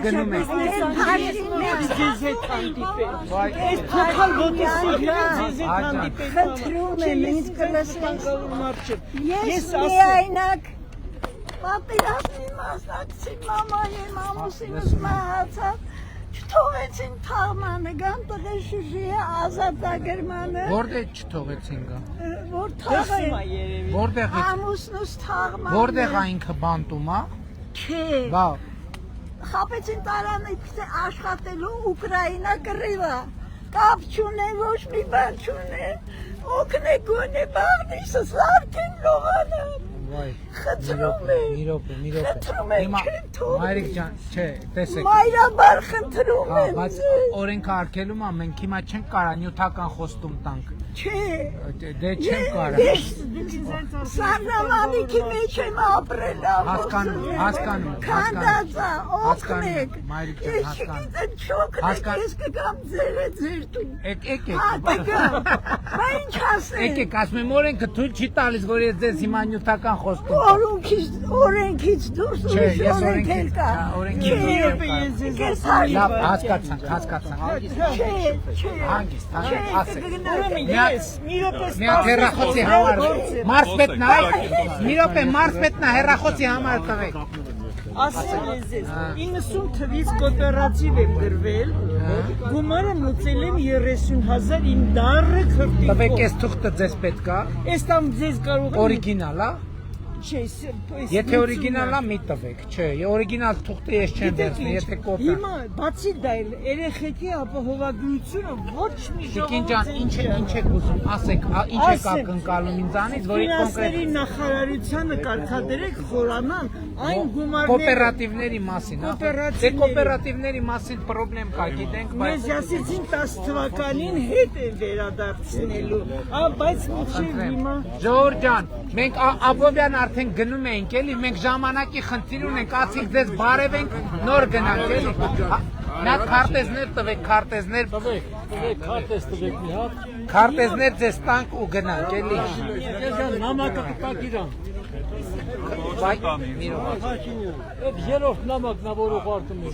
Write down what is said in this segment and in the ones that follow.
Գնում եք։ Ձեզ հետ հանդիպել։ Այս փոքր ոտսիկը ձեզ հետ հանդիպել։ Խնդրում եմ ինձ կլսեք։ Ես միայնակ պատերազմի մասնակցի մամայի ամուսինս մահացավ։ Չթողեցին թաղմանը գան տղեր Շուշիի ազատագրմանը։ Որտե չթողեցին գա։ Որ թաղը Որտեղ ամուսնուս թաղմանը։ Որտեղ է ինքը բանտում, հա։ Չէ։ Բա Խապեցին տարանը աշխատելու Ուկրաինա կռիվա։ Կապ չունե, ոչ մի բան չունե։ Օգնե գոնե բաղնիսը սարքեն լողանը։ Վայ։ Խնդրում եմ։ Մի րոպե։ Խնդրում եմ, չեմ թողնի։ Մայրիկ ջան, չէ, տեսեք։ Մայրաբար խնդրում եմ։ Բայց օրենքը արգելում է, մենք հիմա չենք կարա նյութական խոստում տանք։ Չէ։ Դե չենք կարա։ Սառնամանիքի մեջ եմ ապրել Հասկանում։ Քանդածա, օգնեք։ Մայրիկ ջան, Ես չգիտեմ չօգնեք, ես կգամ ձեր տուն։ Եկեք։ Բա ինչ ասեմ։ Եկեք, ասում եմ օրենքը թույլ չի տալիս, որ ես ձեզ հիմա նյութական խոստում տամ։ Օրենքից դուրս ուրիշ օրենք էլ կա։ Լավ, հասկացանք։ Հանգիստ, ասեք։ Մի րոպե Մի հատ հեռախոսի համար մարսպետնա, մի րոպե մարսպետնա հեռախոսի համար տվեք։ ասեմ ես ձեզ 90 թվից կոոպերատիվ եմ գրվել գումարը մուծել եմ 30,000 իմ դառը քրտի Տվեք այս թուղթը ձեզ պետք է Այս տամ ձեզ կարող եմ օրիգինալ, հա։ Եթե օրիգինալ է, մի տվեք, չէ, օրիգինալ թուղթը ես չեմ վերցնի, եթե կոպիա։ Հիմա բացի դա երեխեքի ապահովագրությունը ոչ մի Տիկին ջան, ինչ եք ուզում, ասեք, ինչ եք ակնկալում ինձանից, որի կոնկրետ նախարարությանը կարգադրեք խորանան այն գումարները կոոպերատիվների մասին, հա։ Դե կոոպերատիվների մասին խնդրեմ կա, գիտենք, բայց Մեզ ասեցին 10 թվականին հետ են վերադարձնելու, բայց մինչև հիմա Ժողովուրդ ջան, մենք Աբովյան արդեն գնում էինք, էլի, մենք ժամանակի խնդիր ունենք, ասենք ձեզ բարևենք, նոր գնանք, էլի։ Նա քարտեզներ տվեք, քարտեզներ մի հատ քարտեզներ ձեզ տանք ու գնանք, էլի։ նամակը կտակ իրան Վայ, մի Այդ երրորդ նամակն է, որ ուղարկում եմ։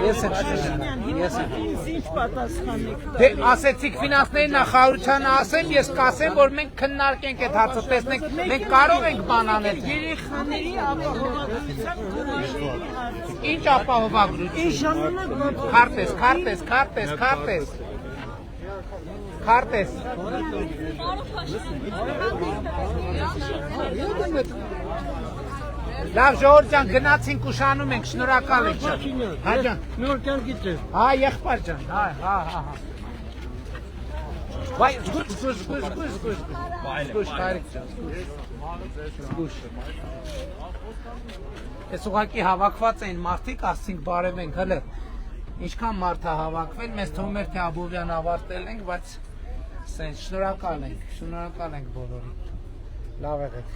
Ես ինչ պատասխանեք։ Դե ասեցիք ֆինանսների նախարարությանը ասեմ, ես կասեմ, որ մենք քննարկենք այդ հարցը, տեսնենք, մենք կարող ենք բան անել։ Երեխաների ապահովագրության Ինչ ապահովագրություն։ Այս ժամանակ Քարտեզ Լավ ժողովուրդ ջան, գնացինք ուշանում ենք, շնորհակալ ենք շատ։ Հա ջան։ նոր կյանքիդ ես։ Հա, եղբայր ջան, հա։ Վայ, զգուշ, հայրիկ ջան, զգուշ։ Ես ուղղակի հավաքված էին մարդիկ, ասենք բարևենք, հələ ինչքան մարդ է հավաքվել, մեզ թվում էր թե Աբովյան ավարտել ենք, բայց շնորհակալ ենք բոլորին։ Լավ եղեք։